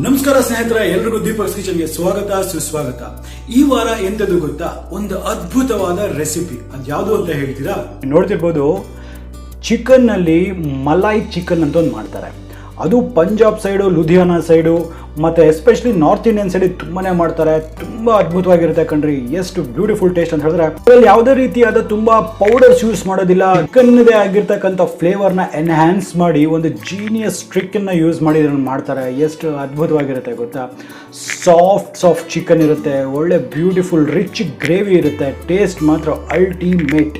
ನಮಸ್ಕಾರ ಸ್ನೇಹಿತರೆ, ಎಲ್ರಿಗೂ ದೀಪಕ್ ಕಿಚನ್ಗೆ ಸ್ವಾಗತ ಸುಸ್ವಾಗತ. ಈ ವಾರ ಎಂತದ್ದು ಗೊತ್ತಾ, ಒಂದು ಅದ್ಭುತವಾದ ರೆಸಿಪಿ. ಅದು ಯಾವುದು ಅಂತ ಹೇಳ್ತೀರಾ? ನೋಡ್ತಿರ್ಬೋದು, ಚಿಕನ್ ನಲ್ಲಿ ಮಲೈ ಚಿಕನ್ ಅಂತ ಒಂದು ಮಾಡ್ತಾರೆ. ಅದು ಪಂಜಾಬ್ ಸೈಡು, ಲುಧಿಯಾನ ಸೈಡು ಮತ್ತು ಎಸ್ಪೆಷಲಿ ನಾರ್ತ್ ಇಂಡಿಯನ್ ಸೈಡ್ ತುಂಬಾನೇ ಮಾಡ್ತಾರೆ. ತುಂಬ ಅದ್ಭುತವಾಗಿರುತ್ತೆ ಕಣ್ರಿ. ಎಷ್ಟು ಬ್ಯೂಟಿಫುಲ್ ಟೇಸ್ಟ್ ಅಂತ ಹೇಳಿದ್ರೆ, ಅದರಲ್ಲಿ ಯಾವುದೇ ರೀತಿಯಾದ ತುಂಬ ಪೌಡರ್ಸ್ ಯೂಸ್ ಮಾಡೋದಿಲ್ಲ. ಚಿಕನ್ದೇ ಆಗಿರ್ತಕ್ಕಂಥ ಫ್ಲೇವರ್ನ ಎನ್ಹ್ಯಾನ್ಸ್ ಮಾಡಿ ಒಂದು ಜೀನಿಯಸ್ ಟ್ರಿಕ್ಕನ್ನು ಯೂಸ್ ಮಾಡಿ ಇದನ್ನು ಮಾಡ್ತಾರೆ. ಎಷ್ಟು ಅದ್ಭುತವಾಗಿರುತ್ತೆ ಗೊತ್ತಾ. ಸಾಫ್ಟ್ ಚಿಕನ್ ಇರುತ್ತೆ, ಒಳ್ಳೆ ಬ್ಯೂಟಿಫುಲ್ ರಿಚ್ ಗ್ರೇವಿ ಇರುತ್ತೆ. ಟೇಸ್ಟ್ ಮಾತ್ರ ಅಲ್ಟಿಮೇಟ್.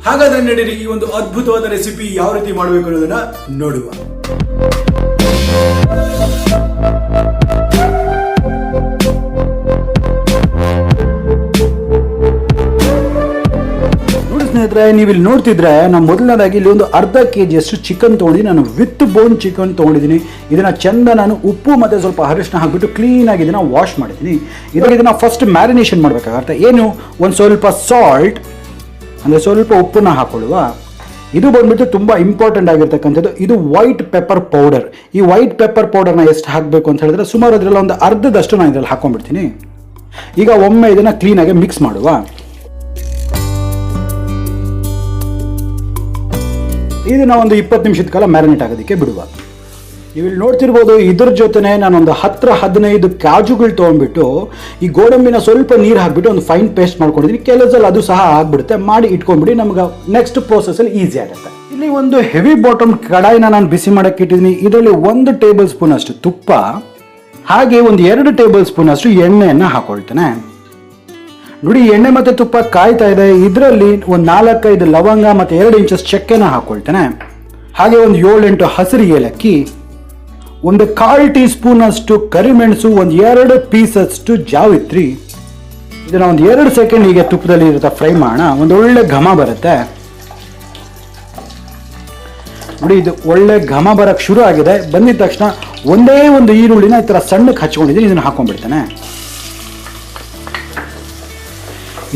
ಹಾಗಾದ್ರೆ ನಡೀರಿ, ಈ ಒಂದು ಅದ್ಭುತವಾದ ರೆಸಿಪಿ ಯಾವ ರೀತಿ ಮಾಡಬೇಕು ಅನ್ನೋದನ್ನ ನೋಡುವ. ನೋಡಿ ಸ್ನೇಹಿತರೆ, ನೀವು ಇಲ್ಲಿ ನೋಡ್ತಿದ್ರೆ, ನಾನು ಮೊದಲನೇದಾಗಿ ಇಲ್ಲಿ ಒಂದು ಅರ್ಧ kg ಅಷ್ಟು ಚಿಕನ್ ತೊಗೊಂಡಿದ್ದೀನಿ. ನಾನು ವಿತ್ ಬೋನ್ ಚಿಕನ್ ತೊಗೊಂಡಿದ್ದೀನಿ. ಇದನ್ನ ಚಂದ ನಾನು ಉಪ್ಪು ಮತ್ತೆ ಸ್ವಲ್ಪ ಅರಿಶಿನ ಹಾಕ್ಬಿಟ್ಟು ಕ್ಲೀನಾಗಿ ಇದನ್ನ ವಾಶ್ ಮಾಡಿದ್ದೀನಿ. ಇದನ್ನ ಫಸ್ಟ್ ಮ್ಯಾರಿನೇಷನ್ ಮಾಡಬೇಕಾಗತ್ತೆ. ಏನು, ಒಂದು ಸ್ವಲ್ಪ ಸಾಲ್ಟ್ ಅಂದರೆ ಸ್ವಲ್ಪ ಉಪ್ಪನ್ನ ಹಾಕೊಳ್ಳುವ. ಇದು ಬಂದ್ಬಿಟ್ಟು ತುಂಬ ಇಂಪಾರ್ಟೆಂಟ್ ಆಗಿರ್ತಕ್ಕಂಥದ್ದು. ಇದು ವೈಟ್ ಪೆಪ್ಪರ್ ಪೌಡರ್. ಈ ವೈಟ್ ಪೆಪ್ಪರ್ ಪೌಡರ್ನ ಎಷ್ಟು ಹಾಕಬೇಕು ಅಂತ ಹೇಳಿದ್ರೆ, ಸುಮಾರು ಅದರಲ್ಲಿ ಒಂದು ಅರ್ಧದಷ್ಟು ನಾನು ಇದರಲ್ಲಿ ಹಾಕೊಂಡ್ಬಿಡ್ತೀನಿ. ಈಗ ಒಮ್ಮೆ ಇದನ್ನು ಕ್ಲೀನಾಗಿ ಮಿಕ್ಸ್ ಮಾಡುವ. ಇದನ್ನ ಒಂದು 20 ನಿಮಿಷದ ಕಾಲ ಮ್ಯಾರಿನೇಟ್ ಆಗೋದಕ್ಕೆ ಬಿಡುವ. ನೀವು ಇಲ್ಲಿ ನೋಡ್ತಿರ್ಬೋದು, ಇದ್ರ ಜೊತೆನೆ ನಾನೊಂದು 10-15 ಕಾಜುಗಳು ತೊಗೊಂಡ್ಬಿಟ್ಟು ಈ ಗೋಡಂಬಿನ ಸ್ವಲ್ಪ ನೀರು ಹಾಕ್ಬಿಟ್ಟು ಒಂದು ಫೈನ್ ಪೇಸ್ಟ್ ಮಾಡ್ಕೊಂಡಿದ್ದೀನಿ. ಕೆಲಸದಲ್ಲಿ ಅದು ಸಹ ಆಗ್ಬಿಡುತ್ತೆ. ಮಾಡಿ ಇಟ್ಕೊಂಡ್ಬಿಡಿ, ನಮ್ಗೆ ನೆಕ್ಸ್ಟ್ ಪ್ರೋಸೆಸ್ಸಲ್ಲಿ ಈಸಿ ಆಗುತ್ತೆ. ಇಲ್ಲಿ ಒಂದು ಹೆವಿ ಬಾಟಮ್ ಕಡಾಯಿನ ನಾನು ಬಿಸಿ ಮಾಡಕ್ಕೆ ಇಟ್ಟಿದ್ದೀನಿ. ಇದರಲ್ಲಿ 1 ಟೇಬಲ್ ಸ್ಪೂನ್ ಅಷ್ಟು ತುಪ್ಪ, ಹಾಗೆ ಒಂದು 2 ಟೇಬಲ್ ಸ್ಪೂನ್ ಅಷ್ಟು ಎಣ್ಣೆಯನ್ನು ಹಾಕೊಳ್ತೇನೆ. ನೋಡಿ, ಎಣ್ಣೆ ಮತ್ತು ತುಪ್ಪ ಕಾಯ್ತಾ ಇದೆ. ಇದರಲ್ಲಿ ಒಂದು 4-5 ಲವಂಗ ಮತ್ತು 2 ಇಂಚಸ್ ಚಕ್ಕೆನ ಹಾಕೊಳ್ತೇನೆ. ಹಾಗೆ ಒಂದು 7-8 ಹಸಿರು ಏಲಕ್ಕಿ, ಒಂದು 1/4 ಟೀ ಸ್ಪೂನ್ ಅಷ್ಟು ಕರಿಮೆಣಸು, ಒಂದು 2 ಪೀಸ್ ಅಷ್ಟು ಜಾವಿತ್ರಿ. ಇದನ್ನ ಒಂದು 2 ಸೆಕೆಂಡ್ ಹೀಗೆ ತುಪ್ಪದಲ್ಲಿ ಇರುತ್ತೆ ಫ್ರೈ ಮಾಡೋಣ. ಒಂದು ಒಳ್ಳೆ ಘಮ ಬರುತ್ತೆ. ನೋಡಿ, ಇದು ಒಳ್ಳೆ ಘಮ ಬರಕ್ಕೆ ಶುರು ಆಗಿದೆ. ಬಂದಿದ ತಕ್ಷಣ ಒಂದೇ ಒಂದು ಈರುಳ್ಳಿನ ಈ ಥರ ಸಣ್ಣಕ್ಕೆ ಹಚ್ಕೊಂಡಿದ್ದೀನಿ. ಇದನ್ನು ಹಾಕೊಂಡ್ಬಿಡ್ತೇನೆ.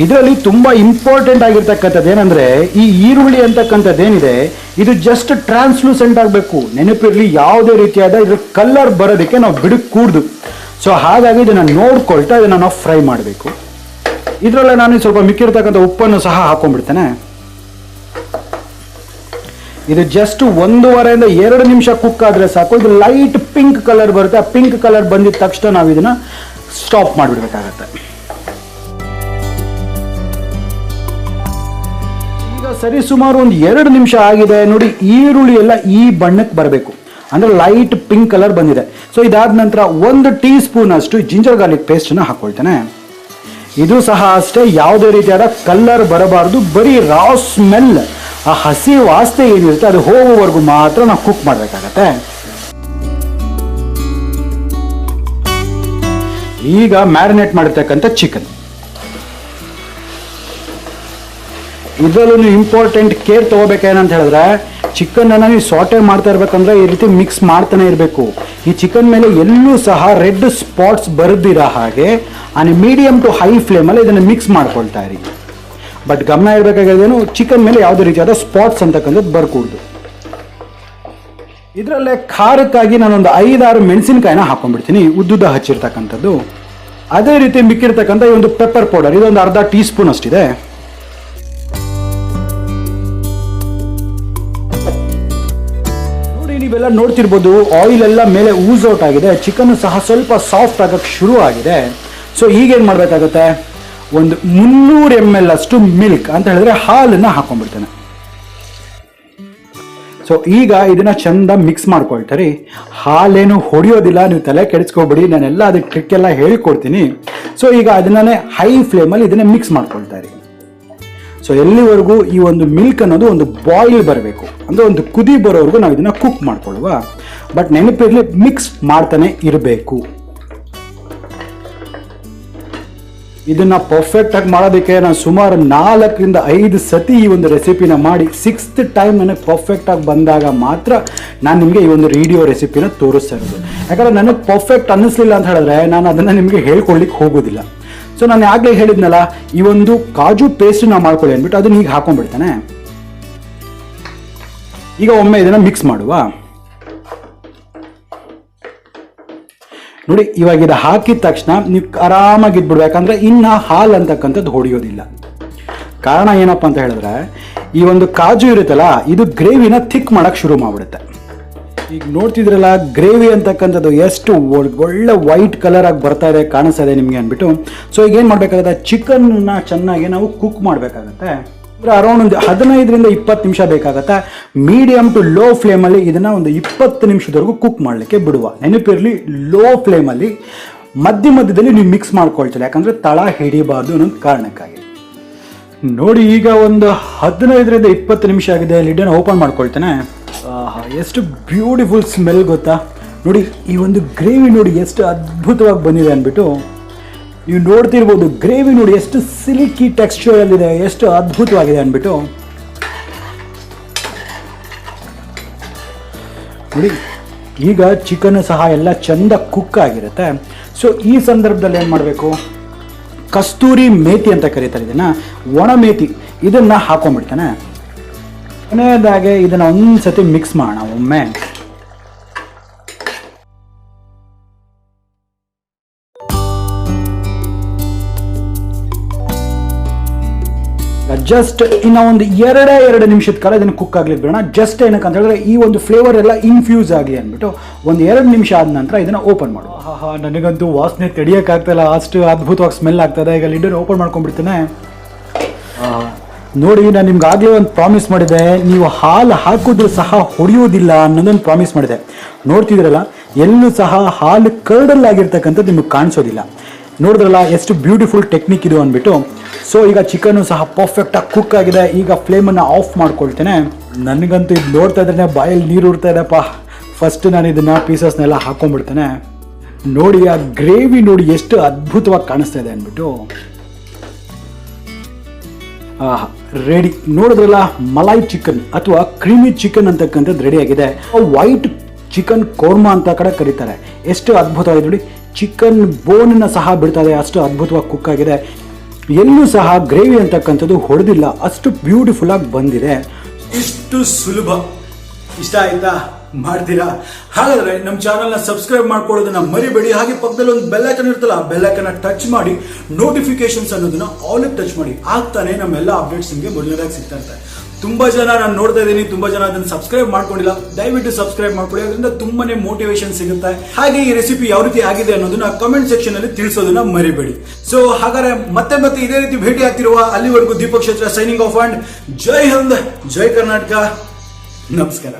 ಇದರಲ್ಲಿ ತುಂಬ ಇಂಪಾರ್ಟೆಂಟ್ ಆಗಿರ್ತಕ್ಕಂಥದ್ದು ಏನಂದ್ರೆ, ಈ ಈರುಳ್ಳಿ ಅಂತಕ್ಕಂಥದ್ದೇನಿದೆ, ಇದು ಜಸ್ಟ್ ಟ್ರಾನ್ಸ್ಲೂಸೆಂಟ್ ಆಗಬೇಕು. ನೆನಪಿರಲಿ, ಯಾವುದೇ ರೀತಿಯಾದ ಇದ್ರ ಕಲರ್ ಬರೋದಕ್ಕೆ ನಾವು ಬಿಡಕ್ಕೆ ಕೂಡ್ದು. ಸೊ ಹಾಗಾಗಿ ಇದನ್ನು ನೋಡ್ಕೊಳ್ತಾ ಇದನ್ನು ನಾವು ಫ್ರೈ ಮಾಡಬೇಕು. ಇದರಲ್ಲೇ ನಾನು ಸ್ವಲ್ಪ ಮಿಕ್ಕಿರ್ತಕ್ಕಂಥ ಉಪ್ಪನ್ನು ಸಹ ಹಾಕೊಂಡ್ಬಿಡ್ತೇನೆ. ಇದು ಜಸ್ಟ್ 1.5 ಇಂದ 2 ನಿಮಿಷ ಕುಕ್ ಆದರೆ ಸಾಕು. ಇದು ಲೈಟ್ ಪಿಂಕ್ ಕಲರ್ ಬರುತ್ತೆ. ಆ ಪಿಂಕ್ ಕಲರ್ ಬಂದಿದ ತಕ್ಷಣ ನಾವು ಇದನ್ನ ಸ್ಟಾಪ್ ಮಾಡಿಬಿಡ್ಬೇಕಾಗತ್ತೆ. ಸರಿ, ಸುಮಾರು ಒಂದು 2 ನಿಮಿಷ ಆಗಿದೆ. ನೋಡಿ, ಈರುಳ್ಳಿ ಎಲ್ಲ ಈ ಬಣ್ಣಕ್ಕೆ ಬರಬೇಕು, ಅಂದ್ರೆ ಲೈಟ್ ಪಿಂಕ್ ಕಲರ್ ಬಂದಿದೆ. ಸೊ ಇದಾದ ನಂತರ 1 ಟೀ ಸ್ಪೂನ್ ಅಷ್ಟು ಜಿಂಜರ್ ಗಾರ್ಲಿಕ್ ಪೇಸ್ಟನ್ನು ಹಾಕೊಳ್ತೇನೆ. ಇದು ಸಹ ಅಷ್ಟೇ, ಯಾವುದೇ ರೀತಿಯಾದ ಕಲರ್ ಬರಬಾರ್ದು. ಬರೀ ರಾ ಸ್ಮೆಲ್, ಆ ಹಸಿ ವಾಸನೆ ಏನಿರುತ್ತೆ ಅದು ಹೋಗುವವರೆಗೂ ಮಾತ್ರ ನಾವು ಕುಕ್ ಮಾಡಬೇಕಾಗತ್ತೆ. ಈಗ ಮ್ಯಾರಿನೇಟ್ ಮಾಡಿರ್ತಕ್ಕಂಥ ಚಿಕನ್, ಇದರಲ್ಲೂ ಇಂಪಾರ್ಟೆಂಟ್ ಕೇರ್ ತಗೋಬೇಕೇನಂತ ಹೇಳಿದ್ರೆ, ಚಿಕನ್ ಅನ್ನ ನೀವು ಸಾಟೆ ಮಾಡ್ತಾ ಇರ್ಬೇಕಂದ್ರೆ ಈ ರೀತಿ ಮಿಕ್ಸ್ ಮಾಡ್ತಾನೆ ಇರಬೇಕು. ಈ ಚಿಕನ್ ಮೇಲೆ ಎಲ್ಲೂ ಸಹ ರೆಡ್ ಸ್ಪಾಟ್ಸ್ ಬರದಿರೋ ಹಾಗೆ ಮೀಡಿಯಂ ಟು ಹೈ ಫ್ಲೇಮಲ್ಲಿ ಇದನ್ನು ಮಿಕ್ಸ್ ಮಾಡ್ಕೊಳ್ತಾ ಇರಿ. ಬಟ್ ಗಮನ ಇರಬೇಕಾಗಿರೋದೇನು, ಚಿಕನ್ ಮೇಲೆ ಯಾವುದೇ ರೀತಿಯಾದ ಸ್ಪಾಟ್ಸ್ ಅಂತಕ್ಕಂಥದ್ದು ಬರ್ಕೂಡ್ದು. ಇದರಲ್ಲೇ ಖಾರಕ್ಕಾಗಿ ನಾನೊಂದು 5-6 ಮೆಣಸಿನಕಾಯಿನ ಹಾಕೊಂಡ್ಬಿಡ್ತೀನಿ, ಉದ್ದುದ ಹಚ್ಚಿರ್ತಕ್ಕಂಥದ್ದು. ಅದೇ ರೀತಿ ಮಿಕ್ಕಿರ್ತಕ್ಕಂಥ ಈ ಒಂದು ಪೆಪ್ಪರ್ ಪೌಡರ್, ಇದೊಂದು ಅರ್ಧ ಟೀ ಸ್ಪೂನ್ ಅಷ್ಟಿದೆ. ನೀವೆಲ್ಲ ನೋಡ್ತಿರ್ಬೋದು, ಆಯಿಲ್ ಎಲ್ಲ ಮೇಲೆ ಊಸ್ ಔಟ್ ಆಗಿದೆ. ಚಿಕನ್ ಸಹ ಸ್ವಲ್ಪ ಸಾಫ್ಟ್ ಆಗಕ್ಕೆ ಶುರು ಆಗಿದೆ. ಸೊ ಈಗೇನು ಮಾಡಬೇಕಾಗುತ್ತೆ, ಒಂದು 300 ml ಅಷ್ಟು ಮಿಲ್ಕ್ ಅಂತ ಹೇಳಿದ್ರೆ ಹಾಲನ್ನು ಹಾಕೊಂಡ್ಬಿಡ್ತೇನೆ. ಸೊ ಈಗ ಇದನ್ನ ಚಂದ ಮಿಕ್ಸ್ ಮಾಡ್ಕೊಳ್ತಾರೆ. ಹಾಲೇನು ಹೊಡೆಯೋದಿಲ್ಲ, ನೀವು ತಲೆ ಕೆಡಿಸ್ಕೊಬೇಡಿ, ನಾನೆಲ್ಲ ಅದಕ್ಕೆ ಟ್ರಿಕ್ ಎಲ್ಲ ಹೇಳ್ಕೊಡ್ತೀನಿ. ಸೊ ಈಗ ಅದನ್ನೇ ಹೈ ಫ್ಲೇಮಲ್ಲಿ ಇದನ್ನ ಮಿಕ್ಸ್ ಮಾಡ್ಕೊಳ್ತಾರೆ. ಸೊ ಎಲ್ಲಿವರೆಗೂ ಈ ಒಂದು ಮಿಲ್ಕ್ ಅನ್ನೋದು ಒಂದು ಬಾಯ್ಲ್ ಬರಬೇಕು, ಅಂದರೆ ಒಂದು ಕುದಿ ಬರೋವರೆಗೂ ನಾವು ಇದನ್ನು ಕುಕ್ ಮಾಡ್ಕೊಳ್ಳುವ. ಬಟ್ ನೆನಪಿರಲಿ, ಮಿಕ್ಸ್ ಮಾಡ್ತಾನೆ ಇರಬೇಕು. ಇದನ್ನು ಪರ್ಫೆಕ್ಟಾಗಿ ಮಾಡೋದಕ್ಕೆ ನಾನು ಸುಮಾರು 4ರಿಂದ 5 ಸತಿ ಈ ಒಂದು ರೆಸಿಪಿನ ಮಾಡಿ 6th ಟೈಮ್ ನನಗೆ ಪರ್ಫೆಕ್ಟಾಗಿ ಬಂದಾಗ ಮಾತ್ರ ನಾನು ನಿಮಗೆ ಈ ಒಂದು ವಿಡಿಯೋ ರೆಸಿಪಿನ ತೋರಿಸ್ತಾ ಇರೋದು. ಯಾಕಂದರೆ ನನಗೆ ಪರ್ಫೆಕ್ಟ್ ಅನ್ನಿಸ್ಲಿಲ್ಲ ಅಂತ ಹೇಳಿದ್ರೆ ನಾನು ಅದನ್ನು ನಿಮಗೆ ಹೇಳ್ಕೊಳ್ಳಿಕ್ಕೆ ಹೋಗೋದಿಲ್ಲ. ಸೊ ನಾನು ಆಗಲೇ ಹೇಳಿದ್ನಲ್ಲ, ಈ ಒಂದು ಕಾಜು ಪೇಸ್ಟನ್ನ ಮಾಡ್ಕೊಳ್ಳಿ ಅಂದ್ಬಿಟ್ಟು ಅದನ್ನ ಈಗ ಹಾಕೊಂಡ್ಬಿಡ್ತಾನೆ. ಈಗ ಒಮ್ಮೆ ಇದನ್ನು ಮಿಕ್ಸ್ ಮಾಡುವ. ನೋಡಿ ಇವಾಗ ಇದು ಹಾಕಿದ ತಕ್ಷಣ ನೀವು ಆರಾಮಾಗಿ ಇದ್ಬಿಡ್ಬೇಕು, ಯಾಕಂದರೆ ಇನ್ನು ಹಾಲು ಅಂತಕ್ಕಂಥದ್ದು ಹೊಡೆಯೋದಿಲ್ಲ. ಕಾರಣ ಏನಪ್ಪ ಅಂತ ಹೇಳಿದ್ರೆ ಈ ಒಂದು ಕಾಜು ಇರುತ್ತಲ್ಲ ಇದು ಗ್ರೇವಿನ ಥಿಕ್ ಮಾಡೋಕ್ಕೆ ಶುರು ಮಾಡಿಬಿಡುತ್ತೆ. ಈಗ ನೋಡ್ತಿದ್ರಲ್ಲ ಗ್ರೇವಿ ಅಂತಕ್ಕಂಥದ್ದು ಎಷ್ಟು ಒಳ್ಳೆ ವೈಟ್ ಕಲರ್ ಆಗಿ ಬರ್ತಾ ಇದೆ, ಕಾಣಿಸ್ತಾ ಇದೆ ನಿಮಗೆ ಅಂದ್ಬಿಟ್ಟು. ಸೊ ಈಗ ಏನು ಮಾಡಬೇಕಾಗುತ್ತೆ, ಚಿಕನ್ನ ಚೆನ್ನಾಗಿ ನಾವು ಕುಕ್ ಮಾಡಬೇಕಾಗತ್ತೆ. ಅರೌಂಡ್ ಒಂದು 15ರಿಂದ 20 ನಿಮಿಷ ಬೇಕಾಗತ್ತೆ. ಮೀಡಿಯಮ್ ಟು ಲೋ ಫ್ಲೇಮಲ್ಲಿ ಇದನ್ನು ಒಂದು 20 ನಿಮಿಷದವರೆಗೂ ಕುಕ್ ಮಾಡಲಿಕ್ಕೆ ಬಿಡುವ. ನೆನಪಿರಲಿ, ಲೋ ಫ್ಲೇಮಲ್ಲಿ ಮಧ್ಯದಲ್ಲಿ ನೀವು ಮಿಕ್ಸ್ ಮಾಡ್ಕೊಳ್ತೀರಿ, ಯಾಕಂದರೆ ತಳ ಹಿಡಿಬಾರ್ದು ಅನ್ನೋದು ಕಾರಣಕ್ಕಾಗಿ. ನೋಡಿ ಈಗ ಒಂದು 15ರಿಂದ 20 ನಿಮಿಷ ಆಗಿದೆ. ಲಿಡ್ಡನ್ನು ಓಪನ್ ಮಾಡ್ಕೊಳ್ತೇನೆ. ಎಷ್ಟು ಬ್ಯೂಟಿಫುಲ್ ಸ್ಮೆಲ್ ಗೊತ್ತಾ. ನೋಡಿ ಈ ಒಂದು ಗ್ರೇವಿ ನೋಡಿ ಎಷ್ಟು ಅದ್ಭುತವಾಗಿ ಬಂದಿದೆ ಅಂದ್ಬಿಟ್ಟು. ನೀವು ನೋಡ್ತಿರ್ಬೋದು ಗ್ರೇವಿ ನೋಡಿ ಎಷ್ಟು ಸಿಲ್ಕಿ ಟೆಕ್ಸ್ಚರಲ್ಲಿದೆ, ಎಷ್ಟು ಅದ್ಭುತವಾಗಿದೆ ಅಂದ್ಬಿಟ್ಟು. ನೋಡಿ ಈಗ ಚಿಕನ್ ಸಹ ಎಲ್ಲ ಚೆಂದ ಕುಕ್ ಆಗಿರುತ್ತೆ. ಸೊ ಈ ಸಂದರ್ಭದಲ್ಲಿ ಏನು ಮಾಡಬೇಕು, ಕಸ್ತೂರಿ ಮೇಥಿ ಅಂತ ಕರೀತಾರೆ ಇದನ್ನು, ಒಣ ಮೇಥಿ, ಇದನ್ನು ಹಾಕೊಂಡ್ಬಿಡ್ತಾನೆ. ಕೊನೆಯದಾಗೆ ಇದನ್ನು ಒಂದ್ಸತಿ ಮಿಕ್ಸ್ ಮಾಡೋಣ ಒಮ್ಮೆ. ಜಸ್ಟ್ ಇನ್ನು ಒಂದು 2 ನಿಮಿಷದ ಕಾಲ ಇದನ್ನು ಕುಕ್ ಆಗ್ಲಿಕ್ಕೆ ಬಿಡೋಣ. ಜಸ್ಟ್ ಏನಕ್ಕೆ ಅಂತ ಹೇಳಿದ್ರೆ ಈ ಒಂದು ಫ್ಲೇವರ್ ಎಲ್ಲ ಇನ್ಫ್ಯೂಸ್ ಆಗಲಿ ಅಂದ್ಬಿಟ್ಟು ಒಂದು 2 ನಿಮಿಷ ಆದ ನಂತರ ಇದನ್ನು ಓಪನ್ ಮಾಡುವ. ನನಗಂತೂ ವಾಸನೆ ತಡಿಯೋಕ್ಕಾಗ್ತಾಯಿಲ್ಲ, ಅಷ್ಟು ಅದ್ಭುತವಾಗಿ ಸ್ಮೆಲ್ ಆಗ್ತದೆ. ಈಗ ಲಿಡ್ಡನ್ನು ಓಪನ್ ಮಾಡ್ಕೊಂಡ್ಬಿಡ್ತೇನೆ. ನೋಡಿ ನಾನು ನಿಮ್ಗೆ ಆಗಲೇ ಒಂದು ಪ್ರಾಮಿಸ್ ಮಾಡಿದೆ, ನೀವು ಹಾಲು ಹಾಕಿದ್ರು ಸಹ ಹೊಡೆಯೋದಿಲ್ಲ ಅನ್ನೋದೊಂದು ಪ್ರಾಮಿಸ್ ಮಾಡಿದೆ. ನೋಡ್ತಿದ್ರಲ್ಲ ಎಲ್ಲೂ ಸಹ ಹಾಲು ಕರ್ಡಲ್ಲಾಗಿರ್ತಕ್ಕಂಥದ್ದು ನಿಮಗೆ ಕಾಣಿಸೋದಿಲ್ಲ. ನೋಡಿದ್ರಲ್ಲ ಎಷ್ಟು ಬ್ಯೂಟಿಫುಲ್ ಟೆಕ್ನಿಕ್ ಇದು ಅಂದ್ಬಿಟ್ಟು. ಸೊ ಈಗ ಚಿಕನ್ನು ಸಹ ಪರ್ಫೆಕ್ಟಾಗಿ ಕುಕ್ ಆಗಿದೆ. ಈಗ ಫ್ಲೇಮನ್ನು ಆಫ್ ಮಾಡ್ಕೊಳ್ತೇನೆ. ನನಗಂತೂ ಇದು ನೋಡ್ತಾ ಇದ್ರೆ ಬಾಯಲ್ಲಿ ನೀರು ಉರ್ತಾ ಇದೆಪ್ಪ. ಫಸ್ಟ್ ನಾನು ಇದನ್ನು ಪೀಸಸ್ನೆಲ್ಲ ಹಾಕೊಂಡ್ಬಿಡ್ತೇನೆ. ನೋಡಿ ಆ ಗ್ರೇವಿ ನೋಡಿ ಎಷ್ಟು ಅದ್ಭುತವಾಗಿ ಕಾಣಿಸ್ತಾ ಇದೆ ಅಂದ್ಬಿಟ್ಟು. ರೆಡಿ. ನೋಡಿದ್ರಲ್ಲ ಮಲೈ ಚಿಕನ್ ಅಥವಾ ಕ್ರೀಮಿ ಚಿಕನ್ ಅಂತಕ್ಕಂಥದ್ದು ರೆಡಿ ಆಗಿದೆ. ವೈಟ್ ಚಿಕನ್ ಕೋರ್ಮಾ ಅಂತ ಕಡೆ ಕರೀತಾರೆ. ಎಷ್ಟು ಅದ್ಭುತವಾಗಿದೆ ನೋಡಿ. ಚಿಕನ್ ಬೋನನ್ನು ಸಹ ಬಿಡ್ತಾ ಇದೆ, ಅಷ್ಟು ಅದ್ಭುತವಾಗಿ ಕುಕ್ ಆಗಿದೆ. ಎಲ್ಲೂ ಸಹ ಗ್ರೇವಿ ಅಂತಕ್ಕಂಥದ್ದು ಹೊಡೆದಿಲ್ಲ, ಅಷ್ಟು ಬ್ಯೂಟಿಫುಲ್ ಆಗಿ ಬಂದಿದೆ. ಇಷ್ಟು ಸುಲಭ. ಇಷ್ಟ ಆಯ್ತಾ? ಮಾಡ್ತೀರಾ? ಹಾಗಾದ್ರೆ ನಮ್ಮ ಚಾನಲ್ನ ಸಬ್ಸ್ಕ್ರೈಬ್ ಮಾಡ್ಕೊಳ್ಳೋದನ್ನ ಮರಿಬೇಡಿ. ಹಾಗೆ ಪಕ್ಕದಲ್ಲಿ ಒಂದು ಬೆಲ್ ಐಕನ್ ಇರ್ತಲ್ಲ, ಆ ಬೆಲ್ ಐಕನ್ ಟಚ್ ಮಾಡಿ ನೋಟಿಫಿಕೇಶನ್ಸ್ ಅನ್ನೋದನ್ನ ಆಲ್ ಟಚ್ ಮಾಡಿ. ಆಗ್ತಾನೆ ನಮ್ಮೆಲ್ಲ ಅಪ್ಡೇಟ್ಸ್ ನಿಮಗೆ ಮೊದಲನೇದಾಗಿ ಸಿಗ್ತಾ ಇರ್ತಾರೆ. ತುಂಬಾ ಜನ ನಾನು ನೋಡ್ತಾ ಇದ್ದೀನಿ, ತುಂಬಾ ಜನ ಅದನ್ನು ಸಬ್ಸ್ಕ್ರೈಬ್ ಮಾಡ್ಕೊಂಡಿಲ್ಲ. ದಯವಿಟ್ಟು ಸಬ್ಸ್ಕ್ರೈಬ್ ಮಾಡ್ಕೊಳ್ಳಿ, ಅದರಿಂದ ತುಂಬಾನೇ ಮೋಟಿವೇಶನ್ ಸಿಗುತ್ತೆ. ಹಾಗೆ ಈ ರೆಸಿಪಿ ಯಾವ ರೀತಿ ಆಗಿದೆ ಅನ್ನೋದನ್ನ ಕಮೆಂಟ್ ಸೆಕ್ಷನ್ ಅಲ್ಲಿ ತಿಳಿಸೋದನ್ನ ಮರಿಬೇಡಿ. ಸೊ ಹಾಗಾದ್ರೆ ಮತ್ತೆ ಇದೇ ರೀತಿ ಭೇಟಿ ಆಗ್ತಿರುವ ಅಲ್ಲಿವರೆಗೂ ದೀಪಕ್ ಕ್ಷೇತ್ರ ಸೈನಿಂಗ್ ಆಫ್ ಅಂಡ್ ಜೈ ಹಿಂದ್, ಜೈ ಕರ್ನಾಟಕ, ನಮಸ್ಕಾರ.